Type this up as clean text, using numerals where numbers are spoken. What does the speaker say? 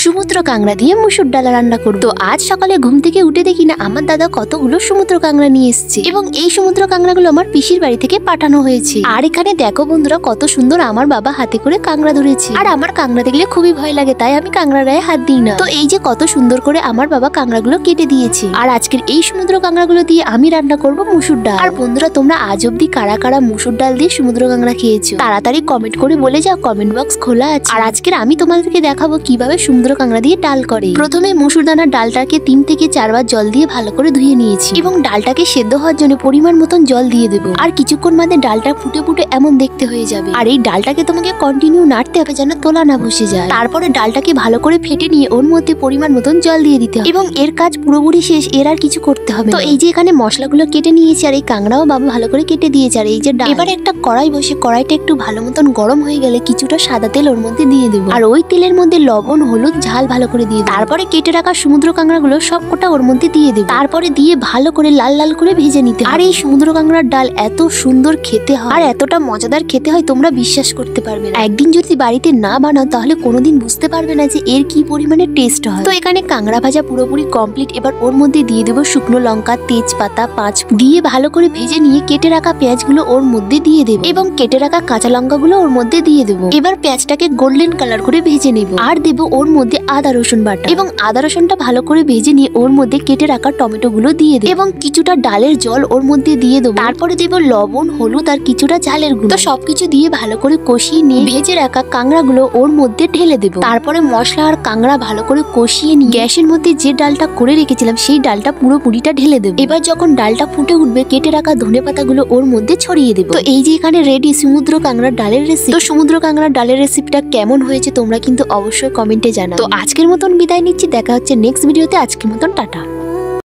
সমুদ্র কাঁকড়া দিয়ে মুসুর ডাল রান্না করব। তো আজ সকালে ঘুম থেকে উঠে দেখি না আমার দাদা কতগুলো সমুদ্র কাঁকড়া নিয়ে এসেছে এবং এই সমুদ্র কাঁকড়াগুলো আমার পিসির বাড়ি থেকে পাঠানো হয়েছে। আর এখানে দেখো বন্ধুরা কত সুন্দর আমার বাবা হাতে করে কাঁকড়া ধরেছে। আর আমার কাঁকড়া দেখলে খুবই ভয় লাগে, তাই আমি কাঁকড়া গায়ে হাত দিই না। তো এই যে কত সুন্দর করে আমার বাবা কাঁকড়াগুলো কেটে দিয়েছে। আর আজকের এই সমুদ্র কাঁকড়াগুলো দিয়ে আমি রান্না করব মুসুর ডাল। আর বন্ধুরা তোমরা আজ অব্দি কারা কারা মুসুর ডাল দিয়ে সমুদ্র কাঁকড়া খেয়েছো তাড়াতাড়ি কমেন্ট করে বলে যাও, কমেন্ট বক্স খোলা আছে। আর আজকের আমি তোমাদেরকে দেখাবো কিভাবে সমুদ্র কাঁকড়া দিয়ে ডাল করে। প্রথমে মসুর দানার ডালটাকে 3 থেকে 4 বার জল দিয়ে ভালো করে ধুয়ে নিয়েছি এবং ডালটাকে সেদ্ধ হওয়ার জন্য পরিমাণ মতন জল দিয়ে দেবো। আর কিছুক্ষণ বাদে ডালটা ফুটে ফুটে এমন দেখতে হয়ে যাবে। আর এই ডালটাকে তোমাকে কন্টিনিউ নাড়তে হবে যেন তোলা না বসে যায়। তারপরে ডালটাকে ভালো করে ফেটে নিয়ে ওর মধ্যে পরিমাণ মতন জল দিয়ে দিতে হবে এবং এর কাজ পুরোপুরি শেষ, এর আর কিছু করতে হবে। তো এই যে এখানে মশলাগুলো কেটে নিয়েছি আর এই কাঁকড়াও বাবা ভালো করে কেটে দিয়েছে। আর এই যে এবার একটা কড়াই বসে কড়াইটা একটু ভালো মতন গরম হয়ে গেলে কিছুটা সাদা তেল ওর মধ্যে দিয়ে দেবো। আর ওই তেলের মধ্যে লবণ হলুদ ঝাল ভালো করে দিয়ে দেবো। তারপরে কেটে রাখা সমুদ্র কাঁকড়াগুলো সবকটা ওর মধ্যে দিয়ে দেবো। তারপরে দিয়ে ভালো করে লাল লাল করে ভেজে নিতে হবে। আর এই সমুদ্র কাঁকড়ার ডাল এত সুন্দর খেতে হয় আর এতটা মজাদার খেতে হয় তোমরা বিশ্বাস করতে পারবে না। একদিন যদি বাড়িতে না বানাও তাহলে কোনোদিন বুঝতে পারবে না যে এর কি পরিমাণে টেস্ট হয়। তো এখানে কাঁকড়া ভাজা পুরোপুরি কমপ্লিট। এবার ওর মধ্যে দিয়ে দেবো শুকনো লঙ্কা, তেজপাতা, 5 দিয়ে ভালো করে ভেজে নিয়ে কেটে রাখা পেঁয়াজগুলো ওর মধ্যে দিয়ে দেবো এবং কেটে রাখা কাঁচা লঙ্কাগুলো ওর মধ্যে দিয়ে দেবো। এবার পেঁয়াজটাকে গোল্ডেন কালার করে ভেজে নেব। আর দেবো ওর মধ্যে আদা রসুন বাটা এবং আদা রসুনটা ভালো করে ভেজে নিয়ে ওর মধ্যে কেটে রাখা টমেটো গুলো দিয়ে দেবো এবং কিছুটা ডালের জল ওর মধ্যে দিয়ে দেবো। তারপরে দেবো লবণ, হলুদ আর কিছুটা ঝালের গুঁড়ো। তো সবকিছু দিয়ে ভালো করে কষিয়ে নিয়ে ভেজে রাখা কাঁকড়া গুলো ওর মধ্যে ঢেলে দেবো। তারপরে মশলা আর কাঁকড়া ভালো করে কষিয়ে নিয়ে গ্যাসের মধ্যে যে ডালটা করে রেখেছিলাম সেই ডালটা পুরোপুরিটা ঢেলে দেবো। এবার যখন ডালটা ফুটে উঠবে কেটে রাখা ধনেপাতা গুলো ওর মধ্যে ছড়িয়ে দেবো। তো এই যে এখানে রেডি সমুদ্র কাঁকড়ার ডালের রেসিপি। তো সমুদ্র কাঁকড়ার ডালের রেসিপিটা কেমন হয়েছে তোমরা কিন্তু অবশ্যই কমেন্টে জানাও। তো আজকের মতন বিদায় নিচ্ছি, দেখা হচ্ছে নেক্সট ভিডিওতে। আজকের মতন টাটা।